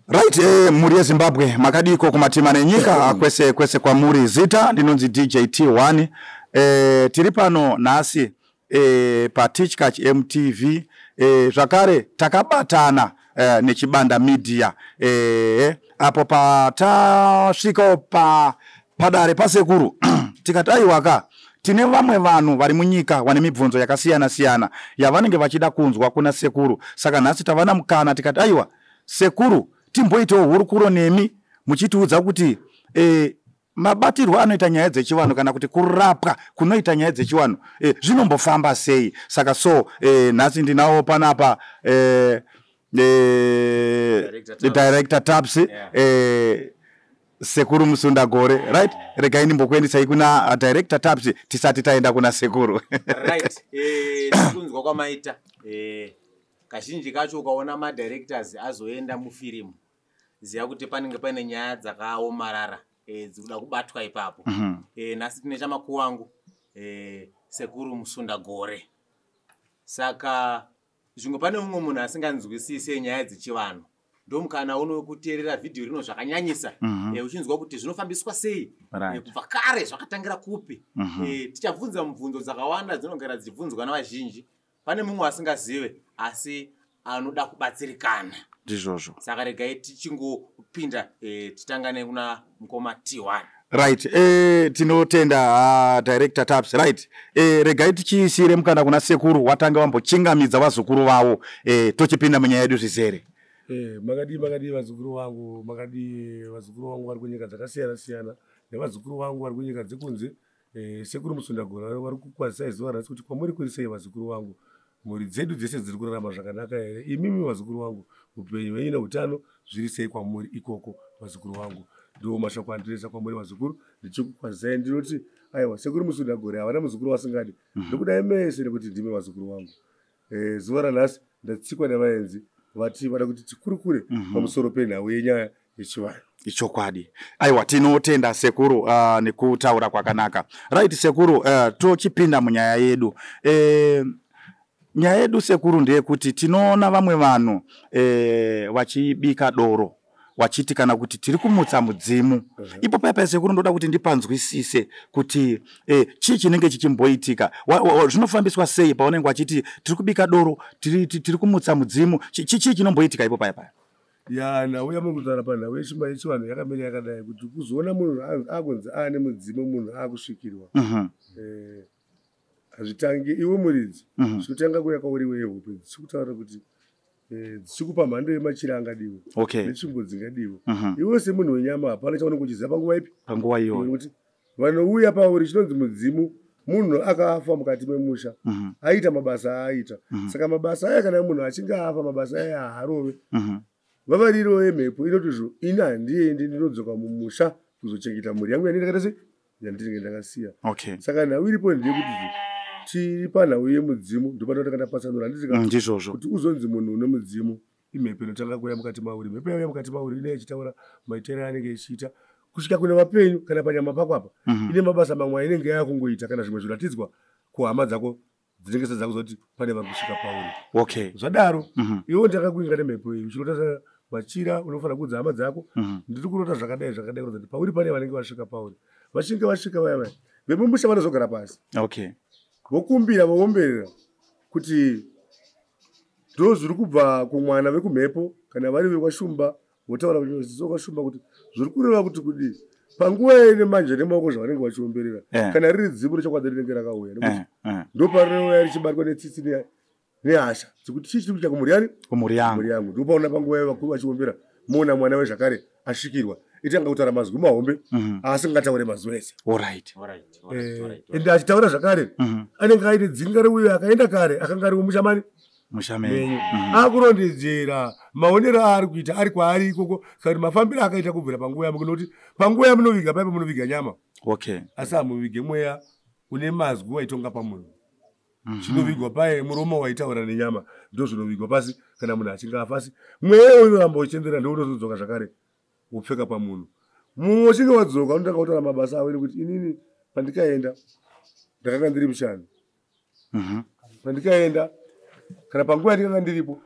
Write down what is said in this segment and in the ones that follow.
Right, muri Zimbabwe makadiko kumatima nenyika kwese kwa muri zita ndinonzi DJ T1 tiri pano nasi pa Teach Catch MTV zvakare takabatana nechibanda media apo patasvika padare pasekuru tikati aiwaka tine vamwe vanhu vari munyika vane mibvunzo yakasiyana siyana yavanenge vachida kunzwa kuna sekuru saka nhasi tavana mukana tikati aiwa sekuru timboitawo hurukuro nemi muchitiudza kuti mabatirwo anoita nyaya dzechivanhu kana kuti kurapwa kunoita nyaya dzechivanhu zvinombofamba sei saka nhasi ndinawo panapa director Taps Sekuru Musundagore, right? Regai ndimbokuendesai kuna director Taps tisati taenda kuna Sekuru. Right. Kunzwa kwamaita kazhinji kacho ukaona ma directors azoenda mufilimu ziya kuti panenge pane nyaya dzakaomarara dzikuda kubatwa ipapo. Nasi tine chamakuwa wangu Sekuru Musundagore. Saka zvimwe pane umwe munhu asinganzwisise nyaya dzechivanhu. Ndomukana uno kuteerera video rino zvakanyanyisa uchinzwa kuti zvinofambiswa sei kubva kare zvakatangira kupi tichabvunza mubvunzo dzakawanda dzinogara dzichibvunzwa navazhinji pane mumwe asingazive asi anoda kubatsirikana ndizvozvo saka regai tichingopinda titangane kuna mukoma T1 right tinotenda director Taps right regai tichiisire mukana kuna Sekuru watanga vambochingamidza vazukuru vavo tochipinda munyaya yedu zvizere. Makadi vazukuru wangu vari kunyika dzakasiyana siyana nevazukuru vangu vari kunyika dzekunze Sekuru Musundagore vari kukwazisa zuva rasi kuti kwamuri kuri sei vazukuru vangu mhuri dzedu dzese dziri kurarama zvakanaka here imimi vazukuru vangu upenyu hwenyu neutano zviri sei kwamuri ikoko vazukuru vangu ndo mashoko andiresa kwamuri vazukuru ndichikukwazisai ndinoti aiwa Sekuru Musundagore havana muzukuru wasingadi ndokudai mese nekuti ndimi vazukuru vangu zuva ranhasi ndatsikwa nevaenzi vati vada kuti tikurukure pamusoro penhau yenyaya yechivanhu ichokwadi aiwa tinotenda Sekuru nekutaura kwakanaka right Sekuru tochipinda munyaya yedu nyaya yedu Sekuru ndeyekuti tinoona vamwe vanhu vachibika doro wachiti kana kuti tiri kumutsa mudzimu ipo papa Sekuru ndoda kuti ndipanzwisise kuti chii chinenge chichimboitika zvinofambiswa sei paunenge wachiti tiri kubika doro tiri kumutsa mudzimu chii chinomboitika ipo papa nhau yamukutaura panhau yechimba yechivanhu yakamira yakadai kuti kuzoona munhu agonzi ane mudzimu munhu akusvikirwa hazvitangi iwe muridzi zvinotanga kuya kwauriwe yehope dzichikutaura kuti dzichikupa mhando yemachira angadiwe netsvimbo dzingadiwe iwe semunhu wenyama hapana chaunenge uchiziva panguva ipi panguva iyoyo kuti vanouya pauri chinonzi mudzimu munhu akafa mukati memusha aita mabasa aaita saka mabasa aya kana munhu achinge afa mabasa aya haarove vavariro yemhepo inotizvo ini handiendi ndinodzoka mumusha kuzochengeta mhuri yangu yandinenge yandinenge ndakasiya saka nhau iripo ndeyekuti tiri panhau yemudzimu ndopanoti kandapatsanura ndizvozvo kuti uzonzi munhu une mudzimu imhepo inotanga kuya mukati mauri mhepo yauya mukati mauri ine ichitaura maitiro anenge ichiita kusvika kune vapenyu kana panyama pako apa ine mabasa mamwe ainenge yakungoita kana zvimwe zviratidzwa kuhama dzako dzinenge sedzako zoti pane vari kusvika pauri zvadaro iwo ndakakuinga nemhepo iyi uchirota machira unofanira kuudza hama dzako ndiri kurota zvakadai kuti pauri pane vanenge vasvika pauri vachinge vasvika vaya vemumusha vanozogara pasi vokumbira voomberera kuti ndo zviri kubva kumwana vekumhepo kana vari vekwashumba votaura kwashumba kuti zviri kureva kuti kudii panguva ine manje nemaoko zvavanenge vachiomberera kana riri dzimu rechokwadi rinenge rakauya nekuti ndo parinouya richibatwa netsitsi nehasha dzekuti chii chiri kuita kumhuri yangu ndopaona panguva vakuru vachiombera moona mwana wezvakare asvikirwa itanga kutaura mazwi mahombe asingataure mazuva ese ende achitaura zvakare anenge aine dzinga reuyo akaenda kare akanga ari wemushamani mushamenyu akurondedzera maonero aari kuita ari kwaari ikoko kuti mafambiro akaita kubvira panguva yamo kunoti panguva yamunoviga paipo munoviga nyama asi hamuvige mweya une mazwi waitonga pamunhu zvinovigwa paye muromo waitaura nenyama ndo zvinovigwa pasi kana munhu achinge afasi mweya unoramba uchenderera ndounozodzoka zvakare wopfeka pamunhu mumwe uchinge wadzoka unotanga kutaura mabasa avo nekuti inini pandikaenda ndakanga ndiri mushanu pandikaenda kana panguva yandikanga ndiripo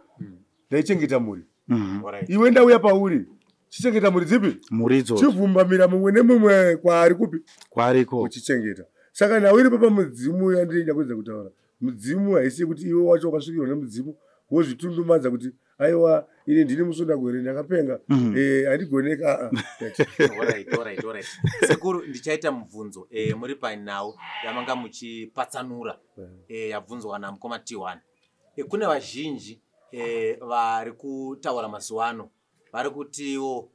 ndaichengeta mhuri Alright. iwe ndauya pauri chichengeta mhuri dzipi muridzo chivhumbamira mumwe nemumwe kwaari kupi kwariko uchichengeta saka nawe iripo pamudzimu yandinoda kuedza kutaura mudzimu haisi kuti iwe wacho wakasvikirwa nemudzimu wozvitundumadza kuti aiwa ini ndini musundagwere ndakapenga handigoneka Alright. Sekuru ndichaita mubvunzo muri painawo yamanga muchipatsanura yabvunzwa namukoma T1. Kune vazhinji vari kutaura mazuva ano vari kutiwo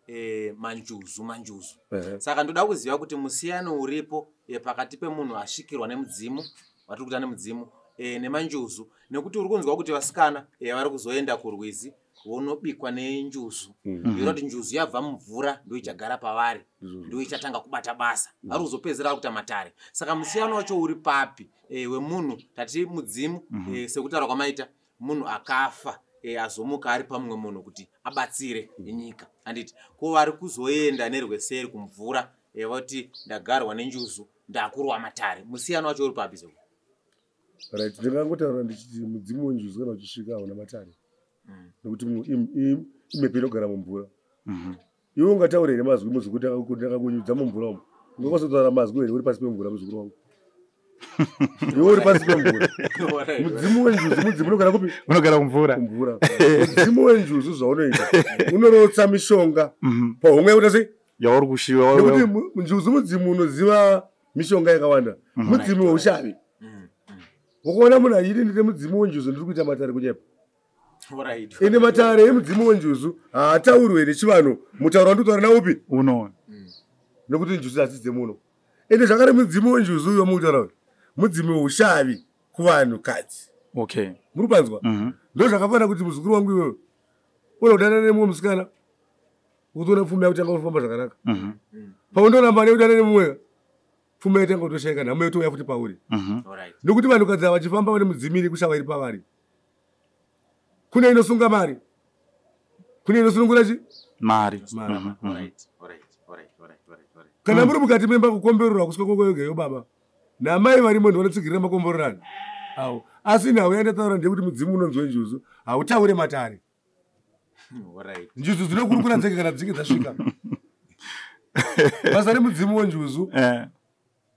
manjuzu. Saka ndoda kuziva kuti musiyano uripo pakati pemunhu asvikirwa nemudzimu watiri kuita nemudzimu nemanjuzu, nekuti uri kunzwa kuti vasikana vari kuzoenda kurwizi vonobikwa nenjuzu iro kuti njuzu yabva mumvura ndo ichagara pavari ndo ichatanga kubata basa vari kuzopedzera kuita matare. Saka musiyano wacho uri papi wemunhu tati mudzimu sekutaura kwamaita munhu akafa azomuka ari pamumwe munhu kuti abatsire nyika handiti ko vari kuzoenda nerweseri kumvura vati ndagarwa nenjuzu ndakurwa matare. Musiyano wacho uri papi sekuru? right ndingangotaura ndichiti mudzimu wenjuzu kana uchisvika hauna matare nekuti imhepo inogara mumvura iwe ungataura here mazwi muzukuru ndakakunyudza mumvura umo ungazotaura mazwi here uri pasi pemvura muzukuru wangu iwe uri pasi pemvura mudzimu wenjuzu mudzimu unogara kupi unogara kumvura mudzimu wenjuzu zvaunoita unorotsa mishonga pahomwe yakuita sei yauri kushiva nekuti njuzu mudzimu unoziva mishonga yakawanda mudzimu weushavi ukaona munhu achiti ndine mudzimu wenjuzu ndiri kuita matare kunyepa ine matare emudzimu wenjuzu haataurwe nechivanhu mutauro wanditaura naupi uno nekuti njuzu hasi dzemuno ende zvakare mudzimu wenjuzu uyo mukutaura kuti mudzimu weushavi kuvanhu kadzi okay muri panzwa ndo zvakafanira kuti muzukuru wangu iwewe una kudana nemumwe musikana ukutoona pfuma yakutanga kufamba zvakanaka paundoramba nekudana nemumwe pfuma yatanga kutoshaika nhamo yotouya futi pauri nokuti vanhu kadzi vachifamba vane mudzimiri kushava iri pavari kune inosunga mari kune inosunungura chi mari kana muri mukati memba kukombererwa kusvika kokoyogeyo baba namai varimo ndivanotsigirira makomborerano awo asi nhau yandataura ndeyekuti mudzimu unonzwe njuzu hautaure matare njuzu dzinokurukura dzeke kana dzinge dzasvika basa remudzimu wenjuzu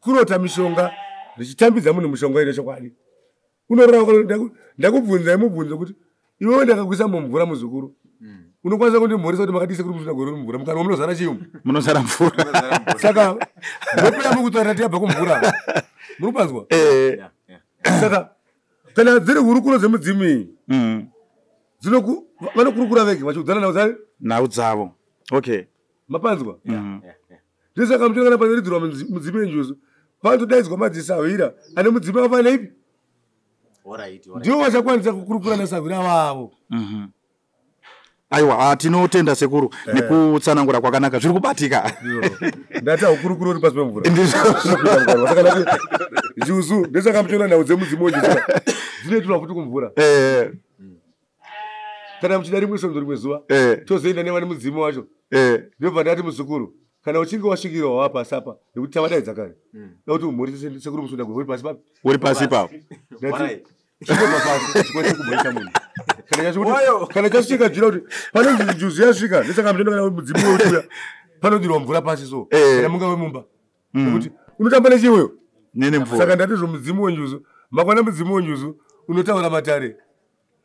kurota mishonga richitambidza munhu mishonga ine chokwadi unorora ndakubvunza imubvunzo kuti iwewe ndakakuisa mumvura muzukuru unokwanisa kundimhoresa kuti makatiise kuri musina gore mumvura mukanwa munozara chiumu munozara mvura saka mhepo yamukutaura tiyabva kumvura munopanzwa saka kana dziri hurukuro dzemudzimu iyi vanokurukura vege vachiudzana nhau dzavo okay mapanzwa ndisaka mutongana panoridzirwa mudzimu yenjuzu panotodaidzwa madziso awira ane mudzimu akafanira ipi ndiwo vachakwanisa kukurukura nesavira vavo aiwa tinotenda sekuru nekutsanangura kwakanaka zviri kubatika ndati haukurukuro uri pasi pemvura njuzu ndesaka muchiona nhau dzemudzimu wenjuzu dzinoitirwa futi kumvura kana muchida rimwe sonzo rimwe zuva tozoenda nevane mudzimu wacho ndobva ndati muzukuru kana uchinge wasvikirwa wapasi apa nekuti tavadaidza kare dakuti umhori sekuru musundagwe uri pasi papi uri pasi papo chikosekuboisa munhu kana chasvika jira kuti panonzi njuzu yasvika ndesaka muchenda mudzimu weutuya panodirwa mvura pasi so kana munga wemumba nekuti unotamba nechiweyo saka ndatizvo mudzimu wenjuzu makwana mudzimu wenjuzu unotaura matare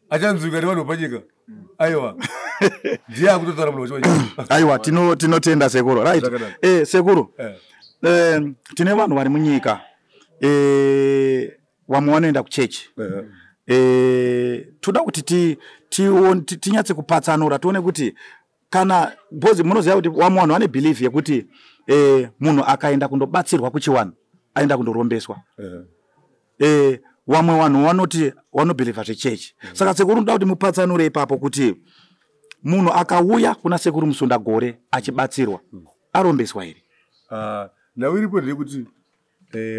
achanzwika nevanhu panyika aiwa ndiye akutotaura munhu wacho aiwa tinotenda sekuru right sekuru tine vanhu vari munyika vamwe vanoenda kuchechi toda kuti tinyatse kupatsanura tione kuti kana bhozi munoziva kuti vamwe vanhu vane bhilief yekuti munhu akaenda kundobatsirwa kuchiwana aenda kundorombeswa vamwe vanhu vanoti vanobhiliva zvechechi saka sekuru ndoda kuti mupatsanure ipapo kuti munhu akauya kuna sekuru musundagore achibatsirwa arombeswa here nhau iripo ndeyekuti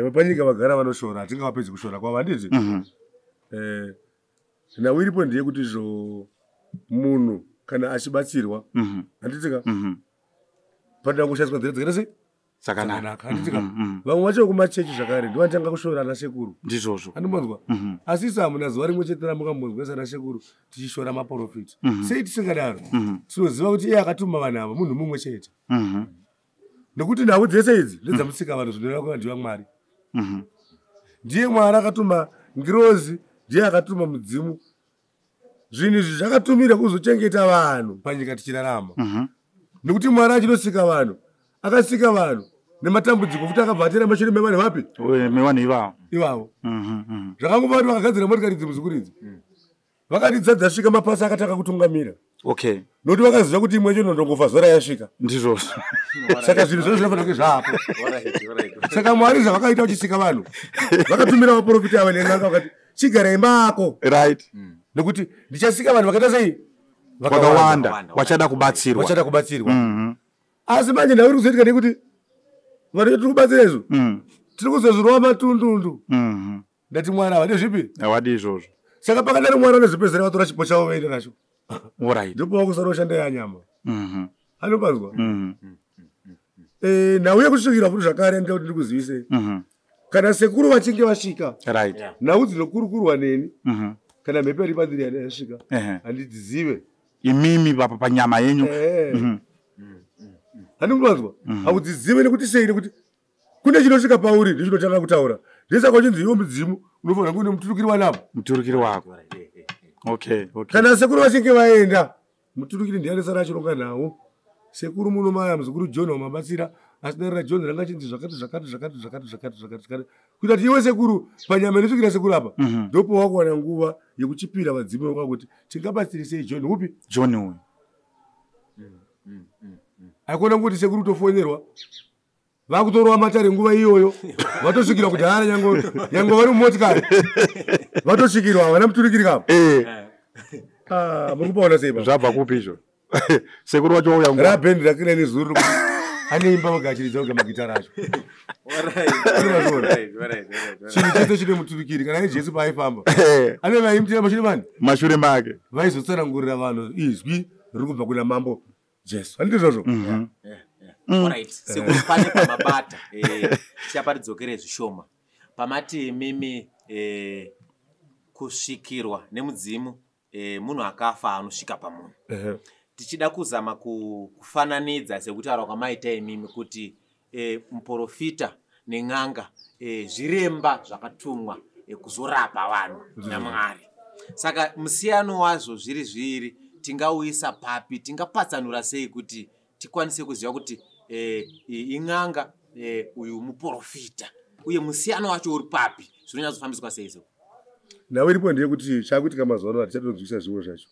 vapanyika vagara vanoshora hatingavapedzi kushora kwavo handiti nhau iripo ndeyekuti zvo munhu kana achibatsirwa handitika pandaa kushandiswa nzira dzakaita sei Sakanaka. handitika vamwe vacho kumachechi zvakare ndivanotanga kushora ana sekuru Ndizvozvo. andimbonzwa asi isi hamuna zuva rimwe chete ramukambodzwa sana sekuru tichishora maprofiti sei tisingadaro tinoziva kuti iye akatuma vanhu ava munhu mumwe chete nekuti nhau dzese idzi ndedzamusika vanhu zvinoreva kuvandiwa mwari ndiye mwari akatuma ngirozi ndiye akatuma mudzimu zvinhu izvi zvakatumira kuzochengeta vanhu panyika tichirarama nekuti mwari achinosika vanhu akasika vanhu nematambudziko futi akabva atera mashure mevanhu vapi mevanhu ivavo zvakangova kuti vakagadzira motikari dzemuzukuru idzi vakati dzasvika mapasi akatanga kutungamira okay nokuti vakaziva kuti imwe chino ndongofa zora yasvika ndizvozvo saka zvinhu zvose zvinofanira kunge zvapo saka mwari zvavakaita vachisika vanhu vakatumira vaprofita ava nen'anga vakati chigarei mako right nekuti ndichasika vanhu vakaita sei vakawanda vachada kubatsirwa asi manje ndauri kuzoitika nekuti vanhu tiri kubatsira izvo tiri kuzozvirova matundundu ndati mwana vade zvipi awadi izvozvo saka pakadari mwana unezvipezera vatora chipo chavo vaenda nacho alright ndopova kusara ushanda yanyama anopanzwa nhau yekusvikira futi zvakare ndida kuti ndikuzivisei kana sekuru vachinge vasvika right nhau dzinokurukurwa neni kana mhepo iri padiri yana yasvika handidzizive imimi papa panyama yenyu handikupanzwa haudzizive nekuti sei nekuti kune chinosvika pauri ndichinotanga kutaura ndesaka uchinzi iwo mudzimu unofanira kuine muturukiri wanapo muturukiri wako okay kana sekuru vachinge vaenda muturukiri ndianesara achironga nhau sekuru munomaya muzukuru john wamabatsira asidarira john ranga chinzi zvakati kuita kuti iwe sekuru panyama inosvikira sekuru apa ndopo wakuwana nguva yekuchipira vadzimu vakakuti tingabatsirisei john upi john uyu aikuona kuti sekuru kutofonerwa vakutorwa matare nguva iyoyo vatosvikirwa kuti hana nyango vari mumotikari vatosvikirwa vana muturikiri kapo mukupaona sei zvabva kupi izvo sekuru wacho wauya rabhendi rakira nezuru ane imba vagachiridza kuga magitara acho chinhu chese chine muturikiri kana jesu paaifamba ane vaimutira mashure mani mashure make vaizotsanangurira vanhu izwi riri kubva kuna mambo jesu handiti izvozvo sekuru pane pamabata tichapa tidzokere zvishoma pamati mimi kusvikirwa nemudzimu munhu akafa anosvika pamunhu tichida kuzama kufananidza sekutaura kwamaita imimi kuti muprofita nen'anga zviremba zvakatumwa kuzorapa vanhu namwari saka musiyano wazvo zviri zviri tingauyisa papi tingapatsanura sei kuti tikwanise kuziva kuti in'anga uyu muprofita uye musiyano wacho uri papi zvinonyatsofambiswa sei so nawe iripo ndeyekuti chakuitika mazuva ano hatichatonzwisa zvimwe zvacho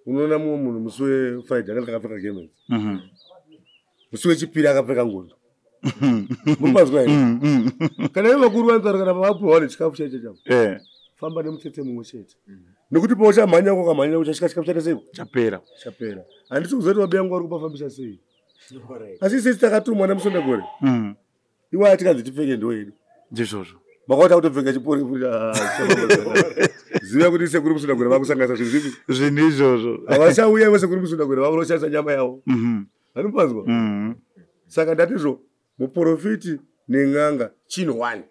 unoona mumwe munhu musi wefriday akati akapfeka gemenzi musi wechipiri akapfeka ngondo mupanzwa here kana ive vakuru vanotsaura kana pavapuhwa nechikafu chaicho chavo famba nemutsetse mumwe chete nekuti pao chamhanya kwakamhanya uchasvika chikafu chate seiko chapera handisi kuzoti vabeya nguva uri kupafambisa sei asi sesi takatumwa namusondagore iwe atikanzi tipfeke ndo yedu ndizvozvo makauta kutopfeka chipori ziva kuti sekuru musondagore vakusanganisa zvinhu zvipi zvinhu izvozvo havachauya iwe sekuru musondagore vakunoshandisa nyama yavo hanimupanzwa saka ndatizvo muprofiti nen'anga chinhu one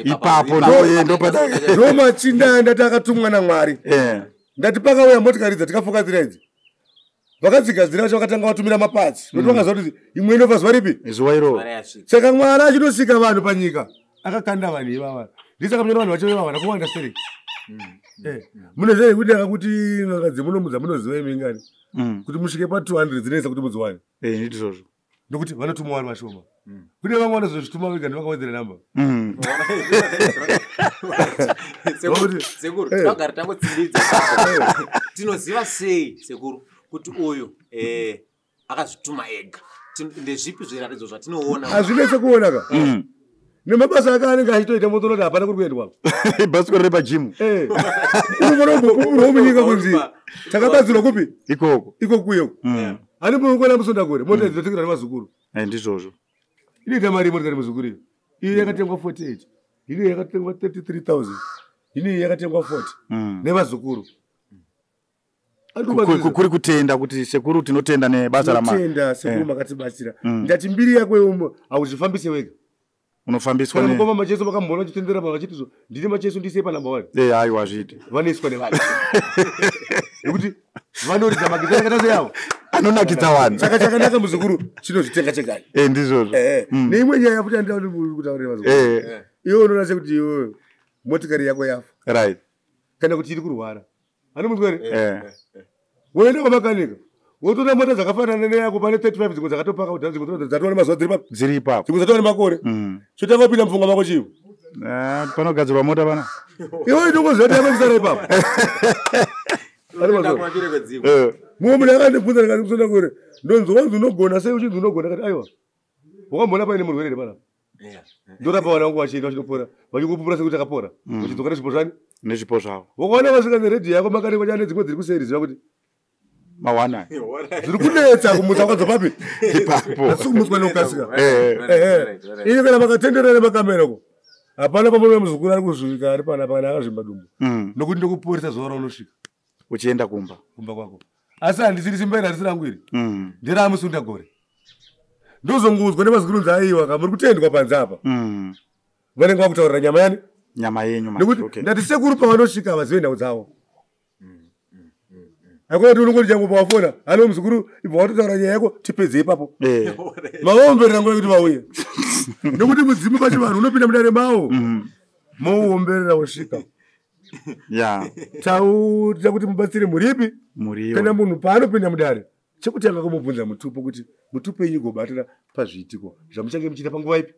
ipapo ndo machinda ndati akatumwa namwari ndati pakauya motikari dzatikafokadzira idzi vakadzigadzira vacho vakatanga vatumira mapatsi nokuti vakaziva kuti imwe inobva zuva ripi zuva iroro saka mwari achinosika vanhu panyika akakanda vanhu ivava ndisaka munyora vanhu vacho ivava nakuwanda serei munozvai kuti akakuti n'anga dzemunomudza munoziva imingani kuti musvike pa200 dzinoisa kuti mudziwane ndizvozvo nokuti vanotumwa vari vashoma kune vamwe vanozozvituma vega ndivakawedzera namba sekuru tinogara tangotsimbidza tinoziva sei sekuru kuti uyu akazvituma ega ndezvipi zviratidzo zvatinoona hazvinetse kuonaka nemabasa ake anenge achitoita motonoti hapana kuri kuendwa bhasikoro repajimu unofanira munyika kunzi takabatsirwa kupi ikoko kuyeku ani muukona musondagore mota dzinotekera nemazukuru ndizvozvo inoita mari motikari muzukuru iyo yakatengwa 48 ino yakatengwa 33,000 ino yakatengwa 40 nevazukuru kuri kutenda kuti sekuru tinotenda nebasa ramai. Tenda sekuru makatibatsira. Ndati mbiri yako yomo auzvifambise wega. Unofambiswa ne. Kana macheso makambona chitendera pavachitizo. Ndine macheso ndise pa number 1. Hayi wazviti. Vaniswa nevana. Nekuti vanoridza magizera katase yavo. Anonakidza vanhu. Saka chakanaka muzukuru chinozvitenga chegani. Ndizvozvo. Neimwe nyaya kuti andauti kutaurira mazukuru. Iwe unoona sekuti iwe motikari yako yafa. Right. Kana kuti iri kurwara. Anomutwere? Woenda kwamakanika. Wotora mota dzakafanana neyako pane 35 dzimwe dzakatopaka kudhara dzimwe dzatova nemazuva dziri ipapo. Dzimwe dzatova nemakore. Chotanga kupinda mupfungwa mako chivo. Panogadzirwa mota pana. Iwe ndongoziva kuti yamakuzara ipapo. Mumwe munhu akandibvunza ndikandibvunza kure. Ndonzi wanzi unogona sei uchinzi unogona kati aiwa. Wakambona paine murwere ere pana? Ndorapa vana vangu vachienda vachitopora. Vachikupupura sekuti akapora. Vachidzoka nezvipo zvani? Nezvipo zvavo. Wakaona vasvika neredhiyo yako makanikwa chane dzimwe dziri kuseri ziva kuti mawana zviri kunetsa kumutsa kwadzo papi ipapo asi kumutswa nekukasika iyo kana makatendera nemakamera ko hapana pamwe muzukuru ari kuzvika ari pana akazvimba dumbu nokuti ndokuporesa zuva raunosvika uchienda kumba kwako asi handisiri simbaira handisi rangu iri nderamusunda gore ndozongudzwa nemazukuru nzaiwa kamuri kutendwa panze apa vanenge vakutaurira nyama yani nyama yenyu nekuti ndati sekuru pavanosvika vazive nhau dzavo akwati unongoti changu pawafona hano muzukuru ibva watotaura nyaya yako tipedze ipapo mavaomberera nguva yekuti vauye nokuti mudzimu pacho vanhu unopinda mudare mavo mouomberera wosvika tautira kuti mubatsire muripi kana munhu paanopinda mudare chekutanga kumubvunza mutupo kuti mutupo inyi gobatira pazviitiko zvamuchange muchiita panguva ipi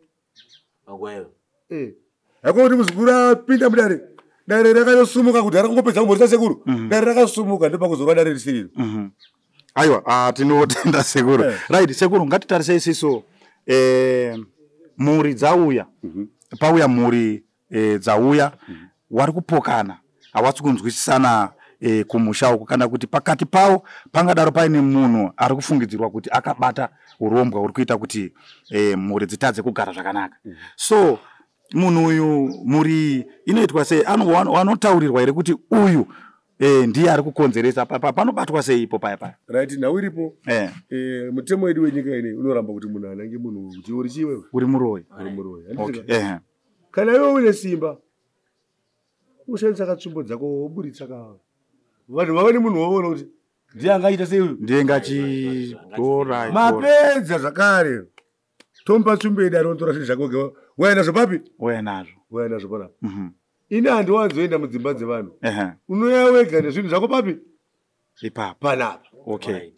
hako kuti muzukuru apinda mudare dare rakasumuka kuti rakangopedza kumborisa sekuru dare rakasumuka ndopakuzorwa dare risiriro aiwa tinotenda sekuru right sekuru ngatitarise isiso mhuri dzauya pauya mhuri dzauya wari kupokana hawasi kunzwisisana kumusha uku kana kuti pakati pavo pangadaro paine munhu ari kufungidzirwa kuti akabata urombwa uri kuita kuti mhuri dzitadze kugara zvakanaka so munhu uyu muri inoitwa sei wanotaurirwa here kuti uyu ndiye ari kukonzeresa panobatwa sei ipo paya right nhau iripo mutemo wedu wenyika ine unoramba kuti munhu anange munhu kuti uri chiwe uri muroyi kana iwe une simba ushandisa katsvimbo dzako woburitsa ka vanhu vava nemunhu woona kuti ndiye angaita sei uyu ndiye ngachidora mapedza zvakare tomupa tsvimbo yedu anotora zvinhu zvako waya nazvo papi waya nazvo panapa ini handiwanzoenda mudzimba dzevanhu unoya wega nezvinhu zvako papi ipapo panapa okay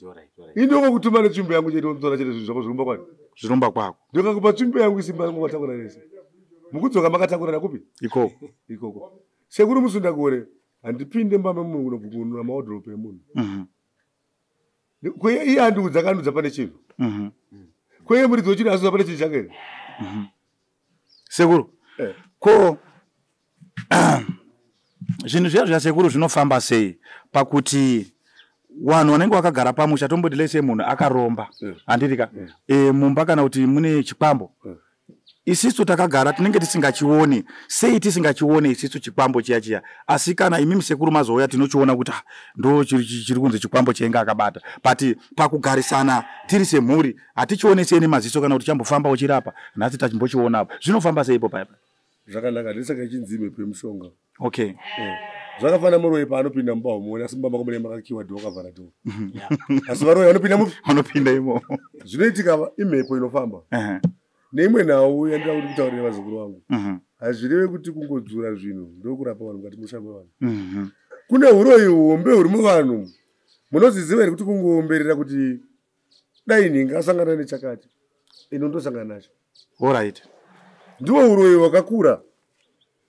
indoko kutuma netsvimbo yangu chete unotora chete zvinhu zvako zvirumba kwani zvirumba kwako ndokakupa tsvimbo yangu isimba rangu matakura rese mukudzoka makatakura nakupi ikoko sekuru musundakore handipinde mbamba munhu kunobvukunura maodhoropu emunhu iye handiudza kandudza pane chinhu kweye muridzi wechino asuza pane chinhu chake here sekuru ko zvinhu zviya zvasekuru zvinofamba sei pakuti vanhu vanenge vakagara pamusha tomboti lese munhu akaromba handirika mumba kana kuti mune chikwambo isisu takagara tinenge tisingachioni sei tisingachione isisu chikwambo chiya asi kana imi musekuru mazouya tinochiona kuti ndo chiri kunzi chikwambo chenga akabata but pakugarisana tiri semhuri hatichioneseni maziso kana kuti chambofamba uchirapa nhasi tachimbochionapo zvinofamba seipo paipa zvakanaka ndisaka ichinzime pemushonga okay zvakafana muroyi paanopinda mumba muone asi mumba mako mune makakiwa dho wakavhara dho asi varoyi vanopinda mupi vanopinda imo zvinoitika imhepo inofamba neimwe nhau yandira kuti kutaurira vazukuru vangu hazvireve kuti kungodzura zvinhu ndokurapa vanhu mukati musha mevanhu kune uroyi uombe huri muvanhu munoziziva here kuti kungoomberera kuti dai nhingi asangana nechakati ino ndosangana nacho alright ndiwo uroyi hwakakura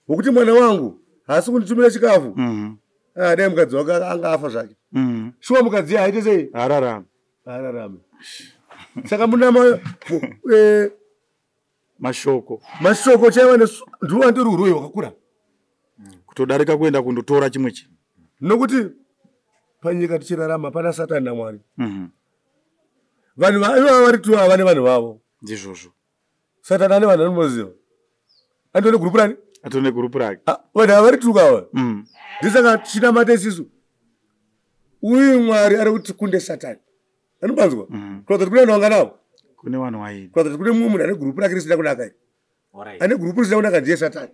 hwokuti mwana wangu haasi kunditumira chikafu dai mukadzi wake anga afa zvake shuwa mukadzi haite sei hararame saka muna mashoko chaiva ndiwo andori uroyi hwakakura kutodarika kuenda kundotora chimwe chinhu nokuti panyika tichirarama pana satani namwari vanhu vaiva vari tu havane vanhu vavo ndizvozvo satani ane vanhu anomoziva andone gurupu rani atone gurupu rake vanhu havari tuka ava ndisaka tichinamata isisu uyu Mwari ari kuti kunde Satani. Anobanzwa? Kuratidza kuti kune nawo. Kune vanhu waini. Kuratidza kuti mumwe munhu ane group rake risina kunaka. Ane group risina kunaka ndiye Satani.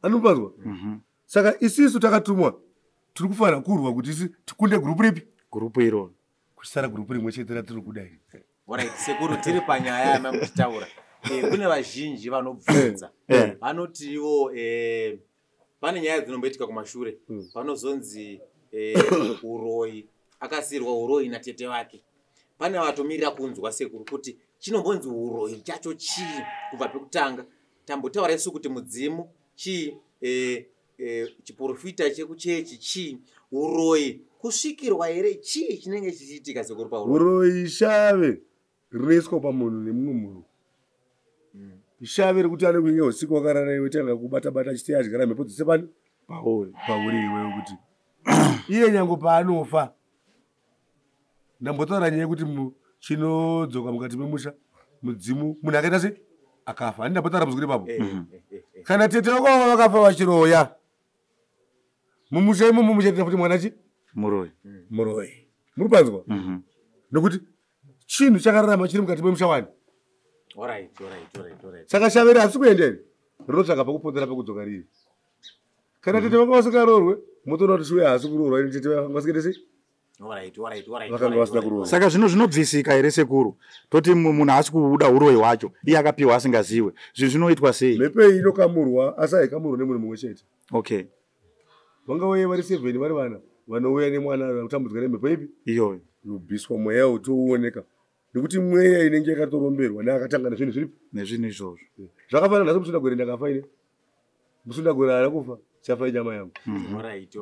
Anobanzwa? Saka isisu takatumwa tiri kufanira kurwa kuti isi tikunde group ripi? Group iro. Kusara group rimwe chete tiri kudai. Alright, sekuru tiri panyaya yamamutaura. Kune vazhinji vanobvunza. Vanoti ivo pane nyaya dzinomboitika kumashure. Vanozonzi uroyi akasirwa uroyi natete wake. Pane vatomirira kunzwa sekuru kuti chinombonzi uroyi chacho chii kubva pekutanga. Tambotaura isu kuti mudzimu chii chiprofita chekuchechi chii uroyi kusvikirwa here chii chinenge chichiitika sekuru pauroyi. Uroyi ishave rinoiswa pamunhu nemumwe munhu. Ishave rekuti ane kuinge usiku wakarara iwe tanga kubata-bata chiteya adyara mhepo dzose pani pauri iwewe kuti iye nyango paanofa. Ndambotaura nyaya yekuti chinodzoka mukati memusha mudzimu munhu akaita sei akafa. Ani ndambotaura muzukuru ipapo. Kana tete wako vakafa vachiroya mumusha imomo muchaitira futi mwana chi muroyi. Muri panzwa? Nokuti chinhu chakararama chiri mukati memusha wani. Alright. Saka shaveri hasi kuendera rinotsvaka pakupodzera pekudzoka riri. Kana tete vanga vasingarorwe motoona kuti shuya hasi kurorwa ini tete vanga vasikaite sei vakanga vasina kurorwa. Saka zvinobvisika here sekuru toti munhu hasi kuuda uroyi hwacho iye akapiwa asingaziwe zvinoitwa sei? Mhepo iyi inokamurwa asi haikamurwa nemunhu mumwe chete. Okay. Vangauya vari 7 vari vana vanouya nemwana akutambudzwa nemhepo ipi iyoyo yobviswa mweya utooneka nekuti mweya inenge yakatoromberwa neakatanga nezvinhu zviripo nezvinhu izvozvo zvakafanana naso musundagore ndakafa ine musundagore haana kufa chafa inyama yangu. Alright.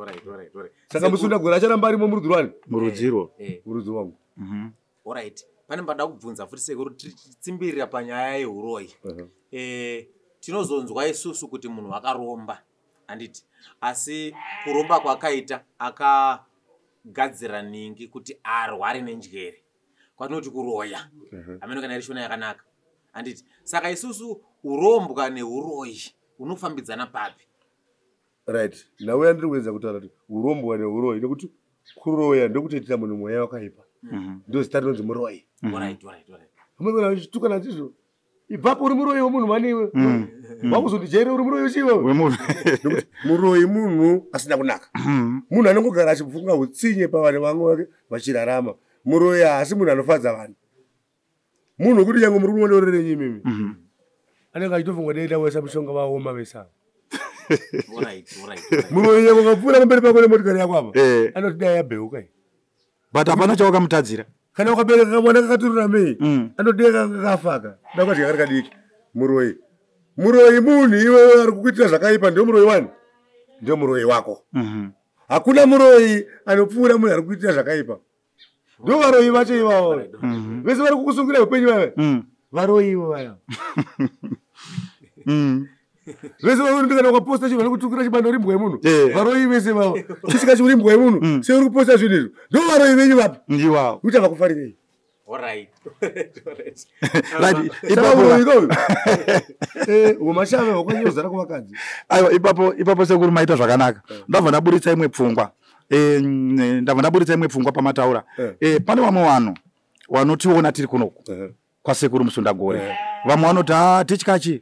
Saka musundagore acharamba arimo murudzi rwani murudziro murudzi wangu. Alright. Pane mbada kubvunza futi sekuru titsimbirira panyaya yeuroyi. Tinozonzwa isusu kuti munhu akaromba handiti asi kuromba kwakaita akagadzira ningi kuti arware nenjere kwatinoti kuroya ameno kana irishona yakanaka handiti. Saka isusu urombwa neuroyi unofambidzana papi? Right. Nawe ndiri kuedza kutaura kuti urombwa neuroyi nekuti kuroya ndokutoitira munhu mweya wakaipa. Ndo zita rinonzi muroyi. Alright. Amwe chitukana ndizvo. Ipapo uri muroyi wemunhu mani iwe. Wakuzondijaira uri muroyi uchiwe. Muroyi munhu asina kunaka. Munhu anongogara achifunga utsinye pavane vamwe vake vachirarama. Muroyi haasi munhu anofadza vanhu. Munhu wekuti nyange muri kumonderere nyimimi. Anenge achitofunga denda wesa mushonga vaoma vesava. Muroyi nyange ukapfuura pamberi pako nemotikari yako apa anoti dai yabheuka iyi. But hapana chawakamutadzira. Kana ukabereka kamwana kakaturira mei anodeka kakafaka dakati kari kadiki. Muroyi munhu iwe ari kukuitira zvakaipa ndio muroyi wani ndio muroyi wako. Hakuna muroyi anopfuura munhu ari kukuitira zvakaipa. Ndio varoyi vacho ivavo vese vari kukusungira upenyu vave varoyi ivo vaya. Vese vaurindikana ukaposta chinhu vari kutukira chibando rimbwa yemunhu varoyi vese vavo chisika chiuri mbwa yemunhu sei uri kuposta zvinhu izvo ndio varoyi venyu vapi ndiwavo kuti avakufarirei. Alright. Umashave wakanyozara kuvakadzi. Aiwa ipapo sekuru maita zvakanaka. Ndabva ndaburitsa imwe pfungwa. Pamataura. Pane vamwe vanhu vanotiona tiri kunoku kwasekuru Musundagore. Vamwe vanoti tichikachi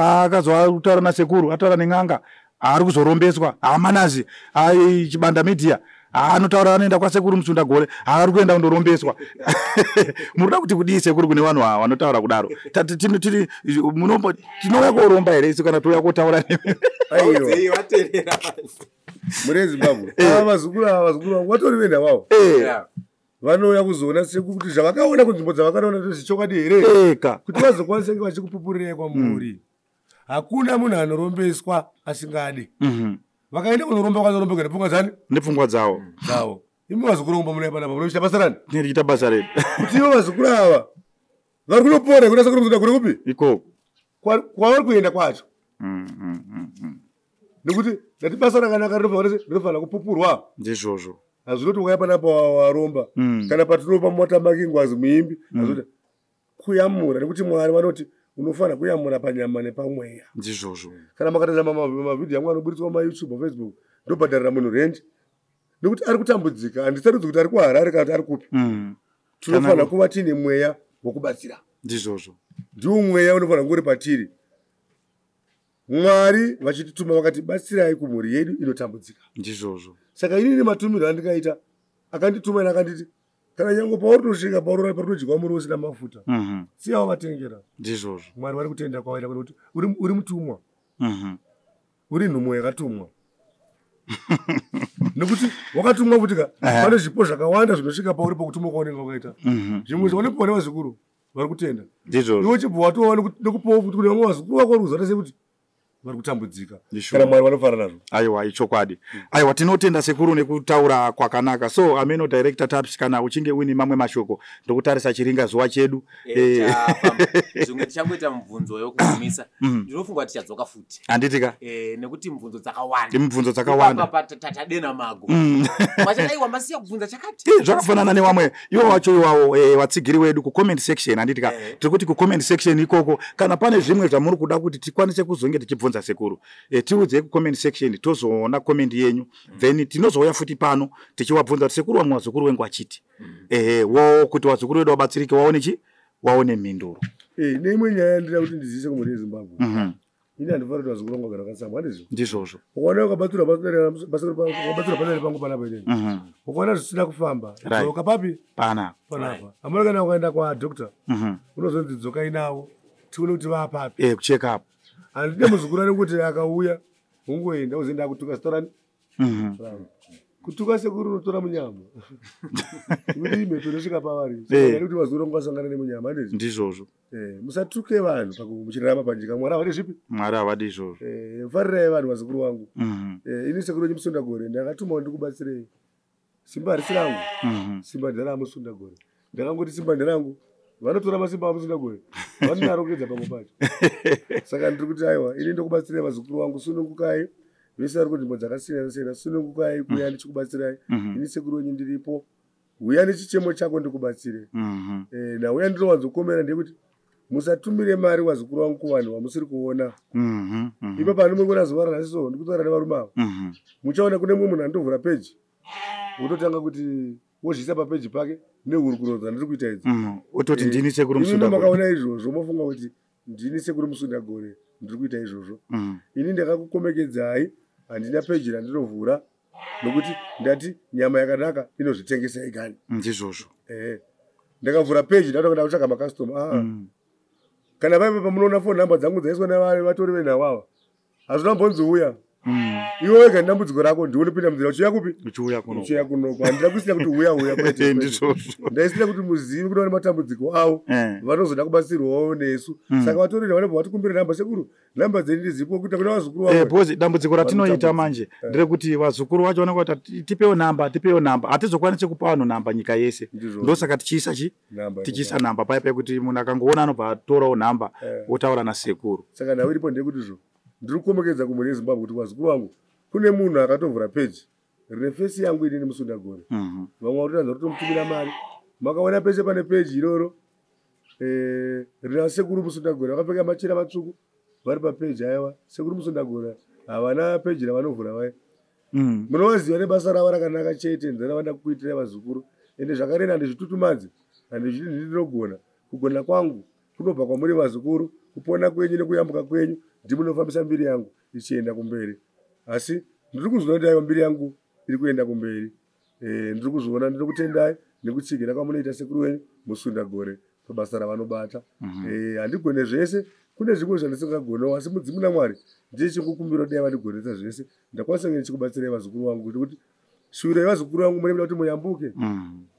akazokutaura nasekuru ataura nen'anga ari kuzorombeswa manazi chibanda media anotaura anoenda kwasekuru Musundagore ari kuenda kundorombeswa. Munoda kuti kudii sekuru kune vanhu ava vanotaura kudaro? Tinouya koromba here isu kana touya kotaura muri Zimbabwe vazukuru vatori venda vavo vanouya kuzoona sekuti zvavakaona kunzvimbo dzavakaona kuti zvichokwadi here kuti vazokwanisa kunge vachikupupurirai kwamuri. Hakuna munhu anorombeswa asingade. Vakaenda kunoromba kwanoromberwa nepfungwa dzani nepfungwa dzavo. Imi vazukuru ngomba munai panapa munoita basa rani? Ndiriita basa redu. Kuti ivo vazukuru ava vari kunopora kuna sekuru Musundagore kupi? Ikoko kwavari kuenda kwacho. Nekuti ndati basa rakanaka rinofanira kupupurwa. Ndizvozvo. Hazvinoti ukaya panapa waromba kana patinopa mota makingwazi muimbi hazvoti kuyamura nekuti Mwari vanoti unofanira kuyamura panyama nepamweya. Ndizvozvo. Kana makatazama mavhidhiyo amwe anoburitswa mumaYouTube, Facebook ndobhadharira munhu rent nekuti ari kutambudzika handisarudzi kuti ari kuHarare kana kuti ari kupi. Tinofanira kuva tiine mweya wokubatsira. Ndizvozvo. Ndiwo mweya unofanira kunge uri patiri. Mwari vachitituma vakati batsirai kumhuri yedu inotambudzika. Ndizvozvo. Saka inini matumiro andikaita akandituma ina akanditi kana nyange pauri tosvika pauri parinodyiwa muri usina mafuta. Siyawo vatengera. Ndizvozvo. Mwari vari kutenda kwawaita kuti uri mutumwa. Uri nhumwa yakatumwa. Nekuti wakatumwa kuti pane zvipo zvakawanda zvinosvika pauri pakutumwa kwaunenge wakaita. Zvimwe zvaunopiwa nevazukuru vari kutenda. Ndizvozvo. Iwe chibva watova nekupawo kuti kune vamwe vazukuru vako vari kuziva kuti vari kutambudzika. Kana Mwari vanofara nazvo. Aiwa ichokwadi. Aiwa tinotenda sekuru nekutaura kwakanaka. So ameno director Taps kana uchinge uine mamwe mashoko ndokutarisa chiringa zuwa chedu. Zvimwe tichangoita mubvunzo yokugumisa. Ndinofunga kuti tichadzoka futi. Handitika. Nekuti mubvunzo dzakawanda. Mibvunzo dzakawanda. Tatadena mago. Machadaiwa masiya kubvunza chakati. Zvakafanana nevamwe iwo wacho iwawo watsigiri wedu ku comment section handitika. Tiri kuti ku comment section ikoko kana pane zvimwe zvamuri kuda kuti tikwanise kuzonge tichibvunza sekuru. Tiudze ku comment section tozoona comment yenyu. Then tinozouya futi pano tichiwabvunza kuti sekuru wamwe wazukuru wengu achiti. Wo kuti wazukuru wedu wabatsirike waone chi? Waone mhinduro. Neimwe nyaya ndira kuti ndiziise kumhuri yeZimbabwe. Ini handifari kuti wazukuru wangu agara akasamba handizvo. Ndizvozvo. Ukaona ukabatsira paneri pangu panapa inini. Ukaona zvisina kufamba. Dzoka papi? Panapa. Hamuna kana ukaenda kwaDhokita. Unozonzi dzokai navo. Tione kuti vapapi. Kucheck up. Handide muzukuru anekuti akauya ungoenda uzoenda kutuka sitorani. Kutuka sekuru unotora munyama. Kuti imhepo inosvika pavari. Saka kuti vazukuru vangu vasangana nemunyama handizvo. Ndizvozvo. Musatuke vanhu pakuchirarama panjika. Mwari havadi zvipi? Mwari havadi izvozvo. Farirai vanhu vazukuru vangu. Ini sekuru wenyu Musundagore ndakatumawo ndikubatsirei. Simba harisi rangu. Simba nderamusundagore. Ndakangoti simba nderangu. Vanotora masimba amusundagore. Vanonarongedza pamwe pacho. Saka ndiri kuti aiwa ini ndokubatsirei vazukuru vangu sunungukai. Vese vari kunzvimbo dzakasiyana-siyana sunungukai kuuya ndichikubatsirai. Ini sekuru wenyu ndiripo. Uya nechichemo chako ndikubatsire. Nauya ndinowanzokomera ndekuti musatumire mari wazukuru wangu kuvanhu vamusiri kuona. Ipo panomwe zuva ranhasi so ndikutaura nevarume ava. Muchaona kune mumwe munhu andovhura peji. Wototanga kuti wozvisa papeji pake nehurukuro dzandiri kuita idzi. Ototi ndini sekuru Musundagore. Ini makaona izvozvo mofunga kuti ndini sekuru Musundagore ndiri kuita izvozvo. Ini ndakakukomekedzai handina peji randinovhura nokuti ndati nyama yakanaka inozvitengesa igani. Ndizvozvo. Ndakavhura peji ndatoenda kutsvaga makastoma. Kana paipa pamunoona phone number dzangu dzaiswa nevari vatori venhau ava. Hazvina mbonzouya. Iwe wega ndambudziko rako ndiunopinda munzira uchiuya kupi? Uchiuya kunoko. Handina kusina kuti uya kwete. Ndaisina kuti muzivi kuti vane matambudziko avo vanozoda kubatsirwawo nesu. Saka vatorera vanobva vatikumbira namba sekuru. Namba dzenyu ndizipo kuita kuna vazukuru vavo. Bozi dambudziko ratinoita manje ndire kuti vazukuru vacho vanenge kuti tipewo namba. Hatizokwanise kupa vanhu namba nyika yese. Ndosaka tichiisa tichiisa namba paya pekuti munhu akangoona anobva atorawo namba otaura nasekuru. Saka nhau iripo ndekutizvo. Ndiri kukomekedza kumhuri yeZimbabwe kuti vazukuru vangu kune munhu akatovhura peji rine fesi yangu inini Musundagore. Vamwe vatotanza kutomutumira mari. Makaona pese pane peji iroro rina sekuru Musundagore vakapfeka machira matsvuku vari papeji aiwa. Sekuru Musundagore havana peji ravanovhura vai. Munovaziva nebasa ravo rakanaka chete nderavanda kuitira vazukuru. Ende zvakarena handizvitutumadzi handizviti ndinogona. Kugona kwangu kunobva kwamuri vazukuru. Kupona kwenyu nekuyambuka kwenyu ndimunofambisa mbiri yangu ichienda kumberi. Asi ndiri kuzviona kuti aiwa mbiri yangu iri kuenda kumberi. Ndiri kuzviona ndiri kutendai nekutsigira kwamunoita sekuru wenyu Musundagore pabasa ravanobata. Handigone zvese. Kune zvimwe zvandisingagonawo asi mudzimu naMwari ndiye chikukumbiro dai vandigonesa zvese. Ndakwanisa nechikubatsirai vazukuru vangu kuti shure vazukuru vangu munoda kuti muyambuke.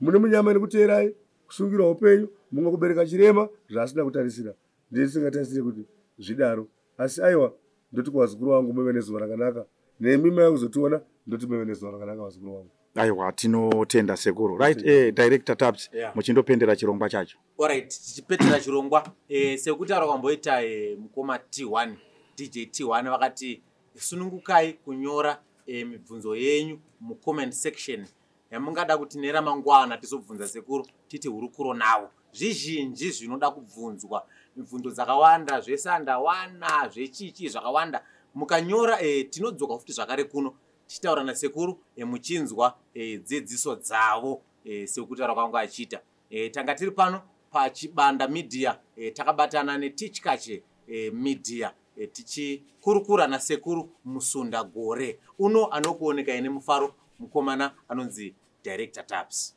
Mune munyama nekuteerai kusungirwa upenyu mumwe kubereka chirema zvaasina kutarisira. Ndisingatarisire kuti zvidaro. Asi aiwa ndoti kuvazukuru vangu muve nezuva rakanaka. Nemi makuzotiona ndoti muve nezuva rakanaka vazukuru vangu. Aiwa tinotenda sekuru. Right, Director Taps muchindopendera chirongwa chacho. Alright, tichipetera chirongwa sekutaura kwamboita mukoma T1 DJ T1 vakati sunungukai kunyora mibvunzo yenyu mu comment section. Yamungada kuti neramangwana tizobvunza sekuru titi hurukuro nawo. Zvizhinji zvinoda kubvunzwa. Mibvunzo dzakawanda zvesanda wana zvechichi zvakawanda. Mukanyora tinodzoka futi zvakare kuno tichitaura nasekuru muchinzwa dzidziso dzavo sekutaura kwanga achita. Tanga tiri pano paChibanda Media takabatana neTichkache Media tichikurukura nasekuru Musunda Gore uno anokuoneka ine mufaro mukomana anonzi Director Taps.